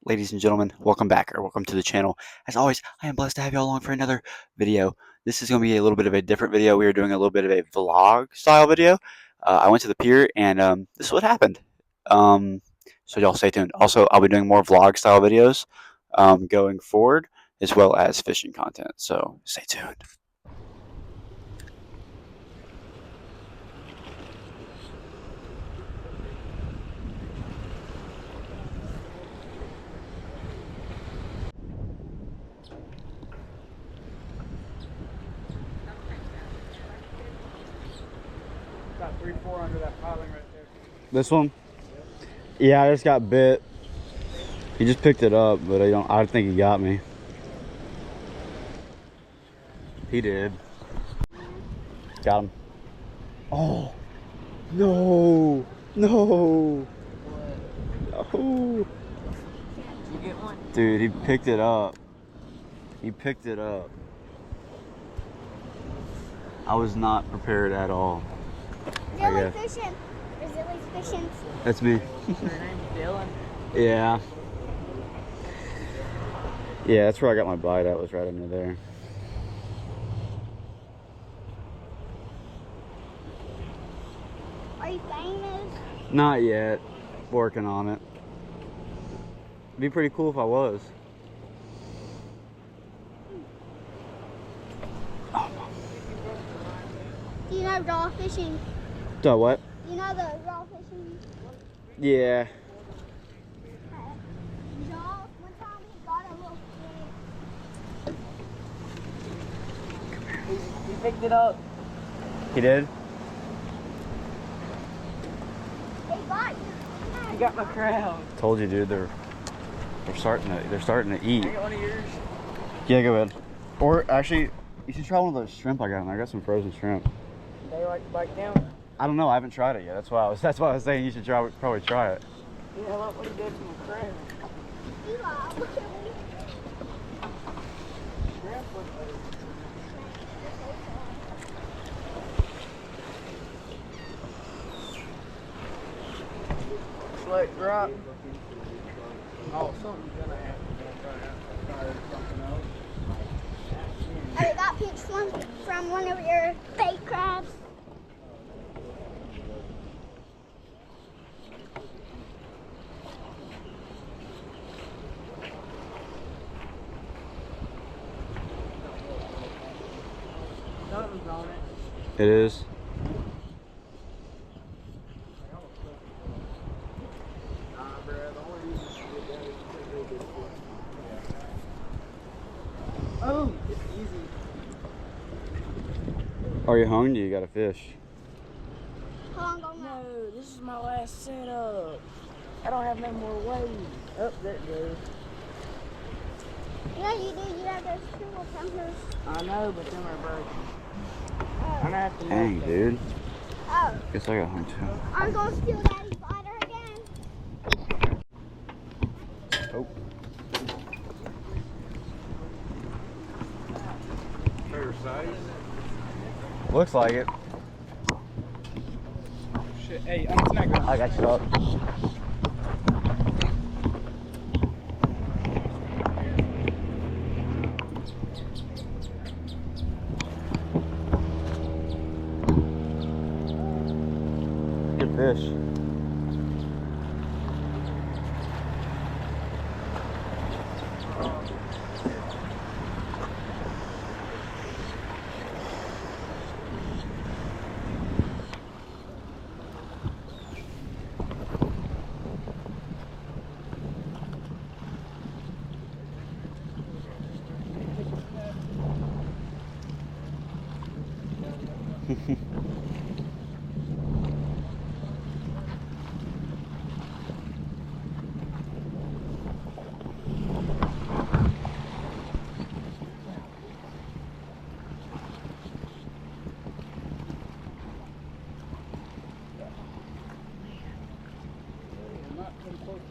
ladies and gentlemen, welcome back or welcome to the channel. As always, I am blessed to have you all along for another video. This is going to be a little bit of a different video. We are doing a little bit of a vlog style video. I went to the pier and this is what happened. So y'all stay tuned. Also, I'll be doing more vlog style videos going forward, as well as fishing content. So stay tuned. Got 3-4 under that piling right there. This one? Yeah, I just got bit. He just picked it up, but I don't think he got me. He did. Got him. Oh no. No. No. Did you get one? Dude, he picked it up. He picked it up. I was not prepared at all. Dylan fishing. Or Zilly's fishing. That's me. Your name's Dylan? Yeah. Yeah, that's where I got my bite at, was right under there. Are you famous? Not yet. Working on it. It'd be pretty cool if I was. Do you know raw fishing? So what? Do you know the raw fishing? Yeah. Jaws, one time he got a little fish. He picked it up. He did? Hey, bite. He got my crown. Told you, dude. They're starting to eat. I got one of yours. Yeah, go ahead. Or actually, you should try one of those shrimp I got in there. I got some frozen shrimp. They like to bite down. I don't know. I haven't tried it yet. That's why I was saying you should probably try it. Yeah, look what he did to my crown. Eli, look at me. Shrimp was Slick drop. Oh, something's gonna happen. I got pinched from one of your fake crabs. Something's on it. It is. Oh, it's easy. Are you hung? Do you got a fish? How long ago now? No, this is my last setup. I don't have no more weight. Oh, there it goes. Yeah, you do. You have those triple counters. I know, but them are broken. Oh. I'm gonna have to Dang, make that. dude. Oh. Guess I got hung too. I'm gonna steal Daddy's glider again. Oh. Fair size. Looks like it. Shit, hey, unsnag it. I got you up. Good fish.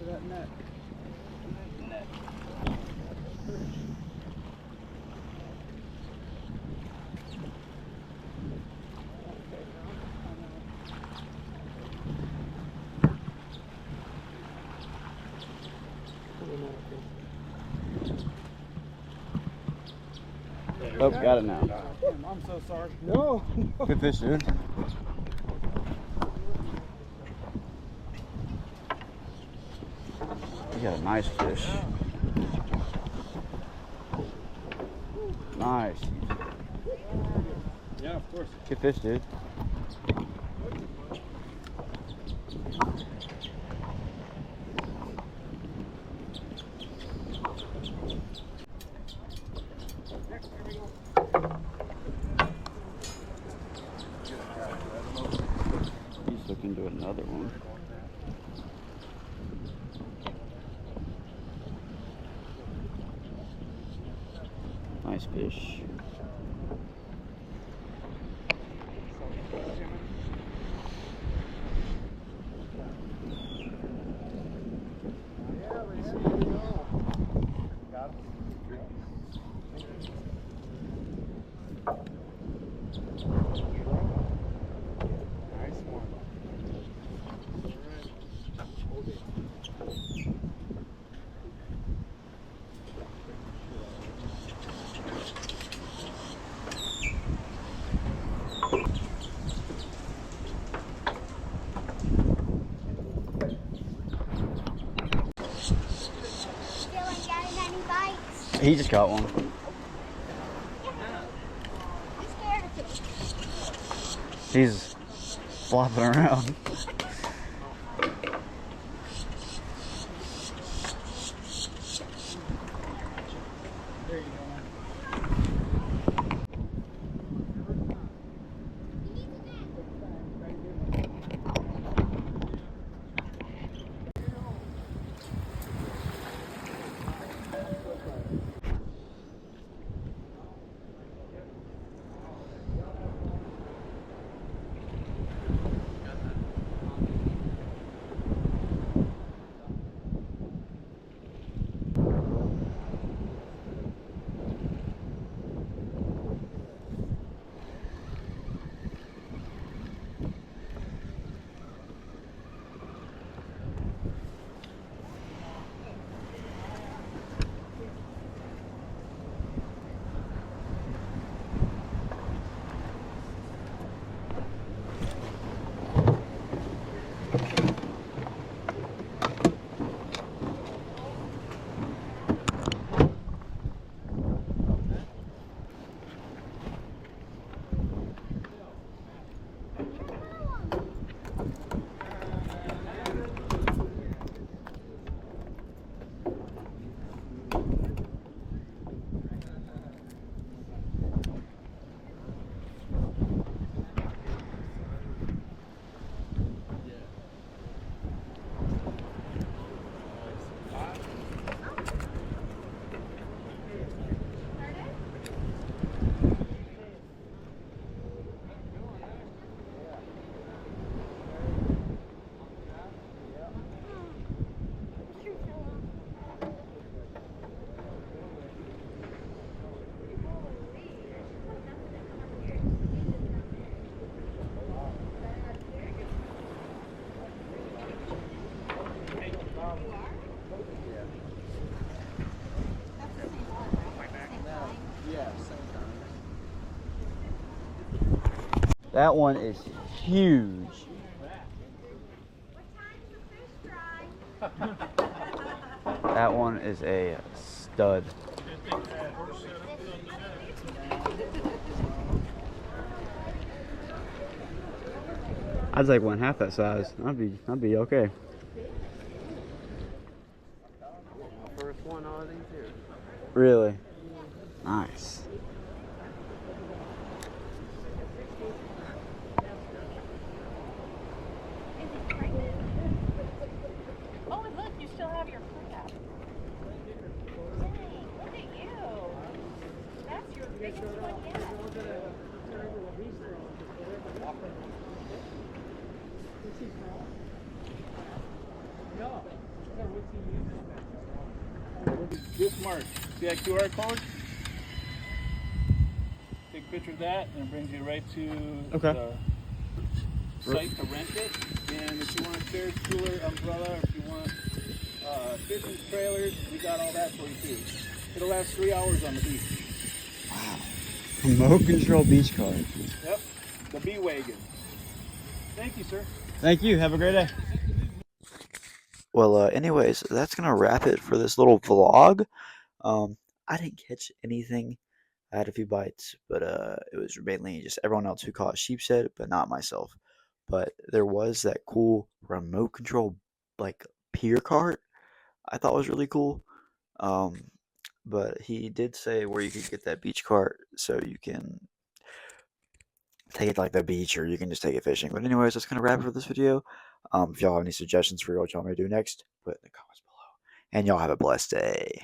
that net. Oh, got it now. I'm so sorry. No. Good fish, dude. You got a nice fish. Nice. Yeah, of course. Good fish, dude. He's looking to another one. Nice fish. Dylan, getting any bites? He just got one. I'm scared of it. He's flopping around. That one is huge. That one is a stud. I'd take one half that size. I'd be okay. First one all these years. Really? Nice. Oh, and look, you still have your crab. Dang, look at you. That's your biggest one yet. This mark. See that QR code? Take a picture of that and it brings you right to Okay. the site to rent it. And if you want a chair, cooler, umbrella, or if you want fishing trailers, we got all that for you too. It'll last 3 hours on the beach. Wow. Remote control beach car. Yep, the B wagon. Thank you, sir. Thank you. Have a great day. Well, anyways, that's gonna wrap it for this little vlog. I didn't catch anything. I had a few bites, but it was mainly just everyone else who caught sheepshead, but not myself. But there was that cool remote control like pier cart I thought was really cool. Um, but he did say where you could get that beach cart, so you can take it to like the beach, or you can just take it fishing. But anyways, that's gonna wrap it for this video. If y'all have any suggestions for what y'all may do next, put it in the comments below. And y'all have a blessed day.